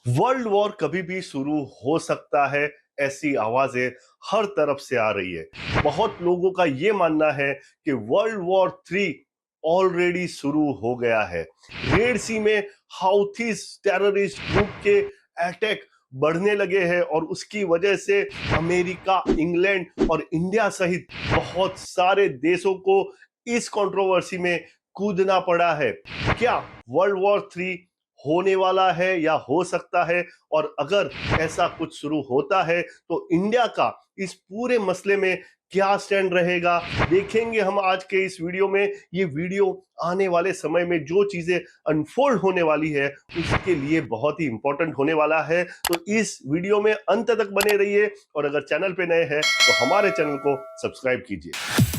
World war कभी भी शुरू हो सकता है, ऐसी आवाजें हर तरफ से आ रही है। बहुत लोगों का ये मानना है कि वर्ल्ड वॉर 3 ऑलरेडी शुरू हो गया है। रेड सी में हाउथीज टेररिस्ट ग्रुप के अटैक बढ़ने लगे हैं और उसकी वजह से अमेरिका, इंग्लैंड और इंडिया सहित बहुत सारे देशों को इस कंट्रोवर्सी में कूदना पड़ा है। क्या वर्ल्ड वॉर 3 होने वाला है या हो सकता है? और अगर ऐसा कुछ शुरू होता है तो इंडिया का इस पूरे मसले में क्या स्टैंड रहेगा, देखेंगे हम आज के इस वीडियो में। ये वीडियो आने वाले समय में जो चीजें अनफोल्ड होने वाली है उसके लिए बहुत ही इंपॉर्टेंट होने वाला है। तो इस वीडियो में अंत तक बने रहिए और अगर चैनल पे नए हैं तो हमारे चैनल को सब्सक्राइब कीजिए।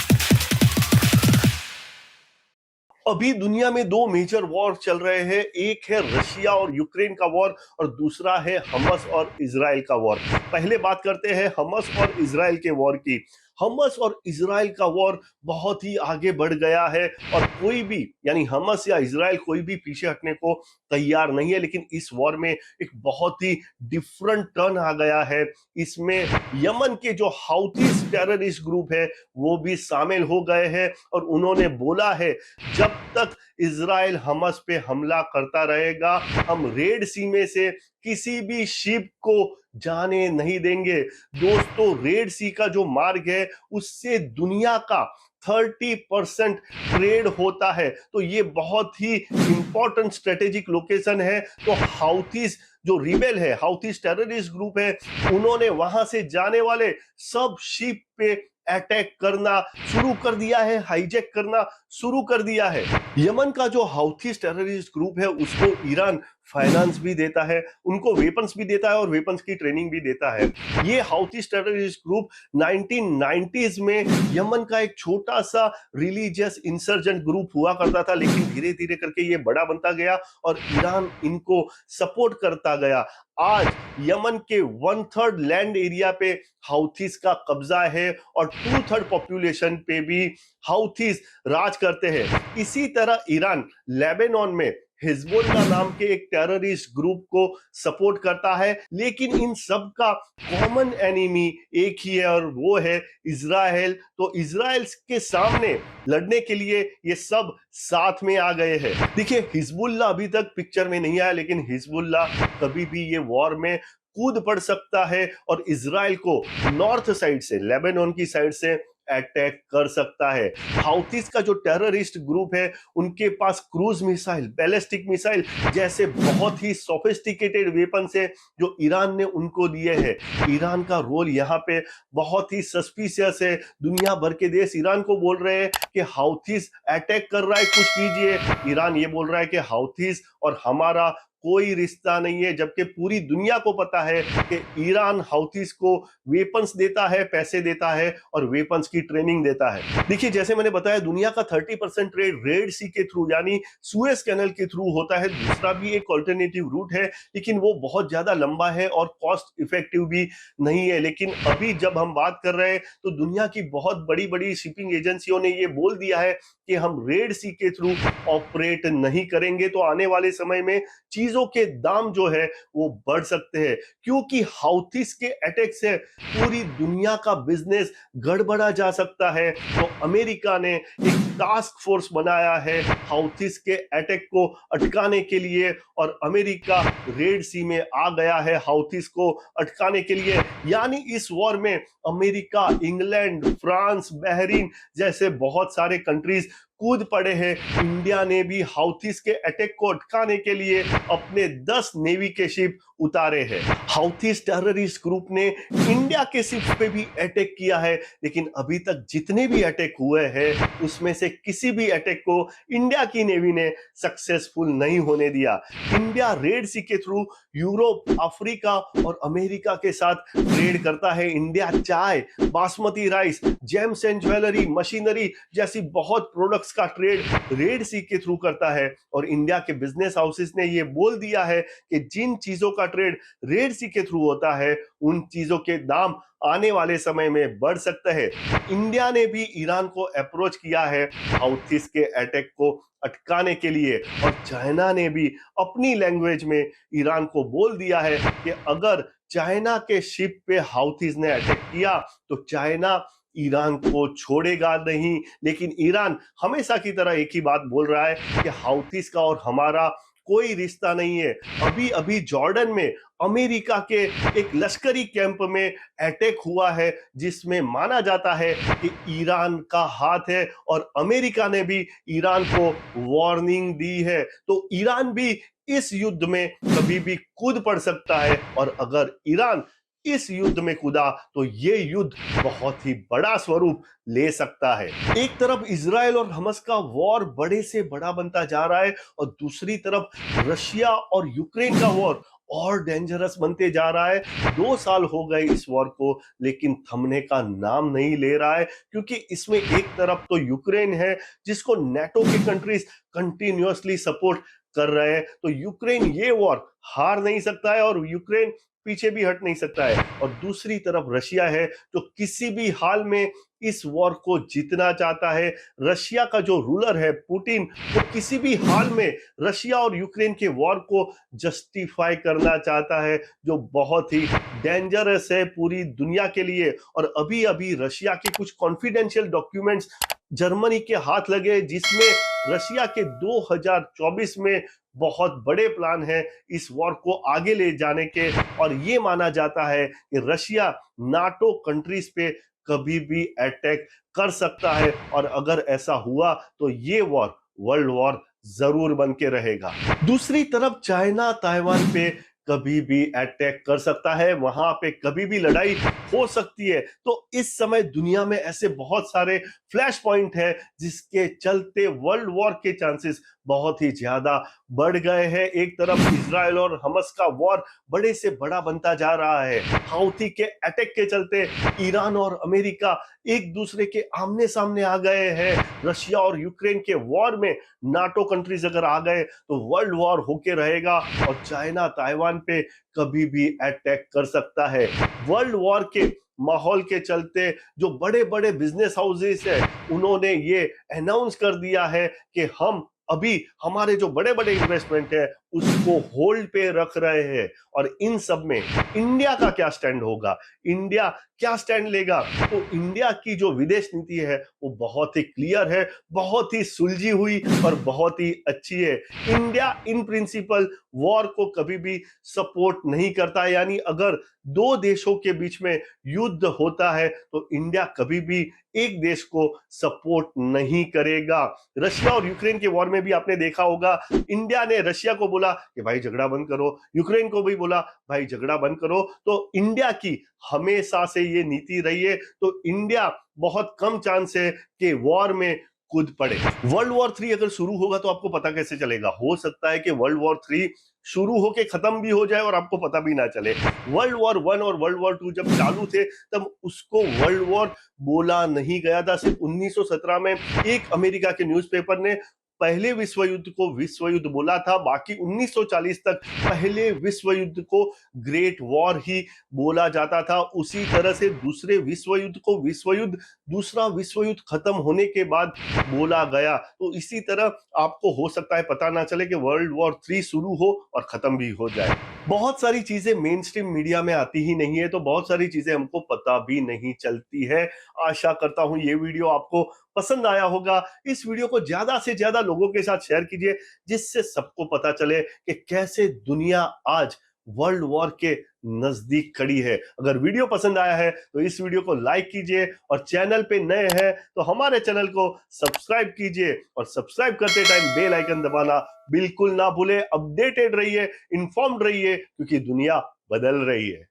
अभी दुनिया में दो मेजर वॉर चल रहे हैं। एक है रशिया और यूक्रेन का वॉर और दूसरा है हमास और इजराइल का वॉर। पहले बात करते हैं हमास और इजराइल के वॉर की। हमास और इजराइल का वॉर बहुत ही आगे बढ़ गया है और कोई भी यानी हमास या इजराइल कोई भी पीछे हटने को तैयार नहीं है। लेकिन इस वॉर में एक बहुत ही डिफरेंट टर्न आ गया है। इसमें यमन के जो हाउथीज टेररिस्ट ग्रुप है वो भी शामिल हो गए हैं और उन्होंने बोला है जब तक इजराइल हमास पे हमला करता रहेगा हम रेड सी में से किसी भी शिप को जाने नहीं देंगे। दोस्तों, रेड सी का जो मार्ग है उससे दुनिया का 30% ट्रेड होता है, तो ये बहुत ही इंपॉर्टेंट स्ट्रेटेजिक लोकेशन है। तो हाउथीज जो रिबेल है, हाउथीज टेररिस्ट ग्रुप है, उन्होंने वहां से जाने वाले सब शिप पे अटैक करना शुरू कर दिया है, हाईजैक करना शुरू कर दिया है। यमन का जो हाउथीज टेररिस्ट ग्रुप है उसको ईरान फाइनेंस भी देता है, उनको वेपन्स भी देता है और वेपन्स की ट्रेनिंग भी देता है। ये हाउथीज टेररिस्ट ग्रुप 1990s में यमन का एक छोटा सा रिलीजियस इंसर्जेंट ग्रुप हुआ करता था, लेकिन धीरे धीरे करके ये बड़ा बनता गया और ईरान इनको सपोर्ट करता गया। आज यमन के 1/3 लैंड एरिया पे हाउथीज का कब्जा है और 2/3 पॉपुलेशन पे भी हाउथीज राज करते हैं। इसी तरह ईरान लेबनान में हिजबुल्लाह नाम के एक टेररिस्ट ग्रुप को सपोर्ट करता है, लेकिन इन सब का कॉमन एनिमी एक ही है और वो है इजराइल। तो इजराइल के सामने लड़ने के लिए ये सब साथ में आ गए हैं। देखिए, हिजबुल्लाह अभी तक पिक्चर में नहीं आया, लेकिन हिजबुल्लाह कभी भी ये वॉर में कूद पड़ सकता है और इजराइल को नॉर्थ साइड से, लेबनान की साइड से अटैक कर सकता है। हाउथीज का जो टेररिस्ट ग्रुप है उनके पास क्रूज मिसाइल, बैलिस्टिक मिसाइल जैसे बहुत ही सोफिस्टिकेटेड वेपन्स है जो ईरान ने उनको दिए हैं। ईरान का रोल यहाँ पे बहुत ही सस्पिशियस है। दुनिया भर के देश ईरान को बोल रहे हैं कि हाउथीज अटैक कर रहा है, कुछ कीजिए। ईरान ये बोल रहा है कि हाउथीज और हमारा कोई रिश्ता नहीं है, जबकि पूरी दुनिया को पता है कि ईरान हाउथीज को वेपन्स देता है, पैसे देता है और वेपन्स की ट्रेनिंग देता है। देखिए, जैसे मैंने बताया, दुनिया का 30% ट्रेड रेड सी के थ्रू यानी सुएज कैनल के थ्रू होता है। दूसरा भी एक ऑल्टरनेटिव रूट है, लेकिन वो बहुत ज्यादा लंबा है और कॉस्ट इफेक्टिव भी नहीं है। लेकिन अभी जब हम बात कर रहे हैं तो दुनिया की बहुत बड़ी बड़ी शिपिंग एजेंसियों ने ये बोल दिया है कि हम रेड सी के थ्रू ऑपरेट नहीं करेंगे। तो आने वाले समय में चीजों के दाम जो है वो बढ़ सकते हैं, क्योंकि हाउथीज के अटैक से पूरी दुनिया का बिजनेस गड़बड़ा जा सकता है। तो अमेरिका ने एक टास्क फोर्स बनाया है हाउथीज के अटैक को अटकाने के लिए और अमेरिका रेड सी में आ गया है हाउथीज को अटकाने के लिए। यानी इस वॉर में अमेरिका, इंग्लैंड, फ्रांस, बहरीन जैसे बहुत सारे कंट्रीज कूद पड़े हैं। इंडिया ने भी हाउथीज के अटैक को अटकाने के लिए अपने 10 नेवी के शिप उतारे हैं। हाउथीज टेररिस्ट ग्रुप ने इंडिया के शिप्स पे भी अटैक किया है, लेकिन अभी तक जितने भी अटैक हुए हैं उसमें से किसी भी अटैक को इंडिया की नेवी ने सक्सेसफुल नहीं होने दिया। इंडिया रेड सी के थ्रू यूरोप, अफ्रीका और अमेरिका के साथ ट्रेड करता है। इंडिया चाय, basmati rice, James and jewellery, machinery जैसी बहुत प्रोडक्ट्स ड्रग्स का ट्रेड रेड सी के थ्रू करता है और इंडिया के बिजनेस हाउसेस ने ये बोल दिया है कि जिन चीजों का ट्रेड रेड सी के थ्रू होता है उन चीजों के दाम आने वाले समय में बढ़ सकता है। इंडिया ने भी ईरान को अप्रोच किया है हाउथीज के अटैक को अटकाने के लिए और चाइना ने भी अपनी लैंग्वेज में ईरान को बोल दिया है कि अगर चाइना के शिप पे हाउथीज ने अटैक किया तो चाइना ईरान को छोड़ेगा नहीं। लेकिन ईरान हमेशा की तरह एक ही बात बोल रहा है कि हाउथीज का और हमारा कोई रिश्ता नहीं है। अभी अभी जॉर्डन में अमेरिका के एक लश्करी कैंप में अटैक हुआ है जिसमें माना जाता है कि ईरान का हाथ है और अमेरिका ने भी ईरान को वार्निंग दी है। तो ईरान भी इस युद्ध में कभी भी कूद पड़ सकता है और अगर ईरान इस युद्ध में कूदा तो ये युद्ध बहुत ही बड़ा स्वरूप ले सकता है। एक तरफ इजराइल और हमास का वॉर बड़े से बड़ा बनता जा रहा है और दूसरी तरफ रशिया और यूक्रेन का वॉर और डेंजरस बनते जा रहा है। 2 साल हो गए इस वॉर को लेकिन थमने का नाम नहीं ले रहा है क्योंकि इसमें एक तरफ तो यूक्रेन है जिसको नाटो के कंट्रीज कंटिन्यूअसली सपोर्ट कर रहे हैं। तो यूक्रेन ये वॉर हार नहीं सकता है और यूक्रेन पीछे भी हट नहीं सकता है। और दूसरी तरफ रशिया है जो किसी भी हाल में इस वॉर को जीतना चाहता है। रशिया का जो रूलर है पुतिन वो किसी भी हाल में रशिया और यूक्रेन के वॉर को जस्टिफाई करना चाहता है जो बहुत ही डेंजरस है पूरी दुनिया के लिए। और अभी अभी रशिया के कुछ कॉन्फिडेंशियल डॉक्यूमेंट्स जर्मनी के हाथ लगे जिसमें रशिया के 2024 में बहुत बड़े प्लान है इस वॉर को आगे ले जाने के। और ये माना जाता है कि रशिया नाटो कंट्रीज पे कभी भी अटैक कर सकता है और अगर ऐसा हुआ तो ये वॉर वर्ल्ड वॉर जरूर बन के रहेगा। दूसरी तरफ चाइना ताइवान पे कभी भी अटैक कर सकता है, वहां पे कभी भी लड़ाई हो सकती है। तो इस समय दुनिया में ऐसे बहुत सारे फ्लैश पॉइंट है जिसके चलते वर्ल्ड वॉर के चांसेस बहुत ही ज्यादा बढ़ गए हैं। एक तरफ इजराइल और हमास का वॉर बड़े से बड़ा बनता जा रहा है। हाउथी के अटैक के चलते ईरान और अमेरिका एक दूसरे के आमने सामने आ गए हैं। रशिया और यूक्रेन के वॉर में नाटो कंट्रीज अगर आ गए तो वर्ल्ड वॉर होके रहेगा और चाइना ताइवान पे कभी भी अटैक कर सकता है। वर्ल्ड वॉर के माहौल के चलते जो बड़े बड़े बिजनेस हाउसेस है उन्होंने ये अनाउंस कर दिया है कि हम अभी हमारे जो बड़े बड़े इन्वेस्टमेंट है उसको होल्ड पे रख रहे हैं। और इन सब में इंडिया का क्या स्टैंड होगा, इंडिया क्या स्टैंड लेगा? तो इंडिया की जो विदेश नीति है वो बहुत ही क्लियर है, बहुत ही सुलझी हुई और बहुत ही अच्छी है। इंडिया इन प्रिंसिपल वॉर को कभी भी सपोर्ट नहीं करता है, यानी अगर दो देशों के बीच में युद्ध होता है तो इंडिया कभी भी एक देश को सपोर्ट नहीं करेगा। रशिया और यूक्रेन के वॉर में भी आपने देखा होगा इंडिया ने रशिया को बोला कि भाई झगड़ा बंद करो, यूक्रेन को भी बोला भाई झगड़ा बंद करो। तो इंडिया की हमेशा से ये नीति रही है। तो इंडिया बहुत कम चांस है कि वॉर में कूद पड़े। वर्ल्ड वॉर 3 अगर शुरू होगा तो आपको पता कैसे चलेगा? हो सकता है कि वर्ल्ड वॉर 3 शुरू होके खत्म भी हो जाए और आपको पता भी ना चले। वर्ल्ड वॉर 1 और वर्ल्ड वॉर 2 जब चालू थे तब उसको वर्ल्ड वॉर बोला नहीं गया था। सिर्फ 1917 में एक अमेरिका के न्यूज़पेपर ने पहले विश्व युद्ध को विश्व युद्ध बोला था, बाकी 1940 तक पहले विश्व युद्ध को ग्रेट वॉर ही बोला जाता था। उसी तरह से दूसरे विश्व युद्ध को विश्व युद्ध दूसरा विश्व युद्ध खत्म होने के बाद बोला गया। तो इसी तरह आपको हो सकता है पता ना चले कि वर्ल्ड वॉर 3 शुरू हो और खत्म भी हो जाए। बहुत सारी चीजें मेन स्ट्रीम मीडिया में आती ही नहीं है तो बहुत सारी चीजें हमको पता भी नहीं चलती है। आशा करता हूं ये वीडियो आपको पसंद आया होगा। इस वीडियो को ज्यादा से ज्यादा लोगों के साथ शेयर कीजिए जिससे सबको पता चले कि कैसे दुनिया आज वर्ल्ड वॉर के नजदीक खड़ी है। अगर वीडियो पसंद आया है तो इस वीडियो को लाइक कीजिए और चैनल पे नए हैं तो हमारे चैनल को सब्सक्राइब कीजिए और सब्सक्राइब करते टाइम बेल आइकन दबाना बिल्कुल ना भूले। अपडेटेड रहिए, इन्फॉर्म्ड रहिए क्योंकि दुनिया बदल रही है।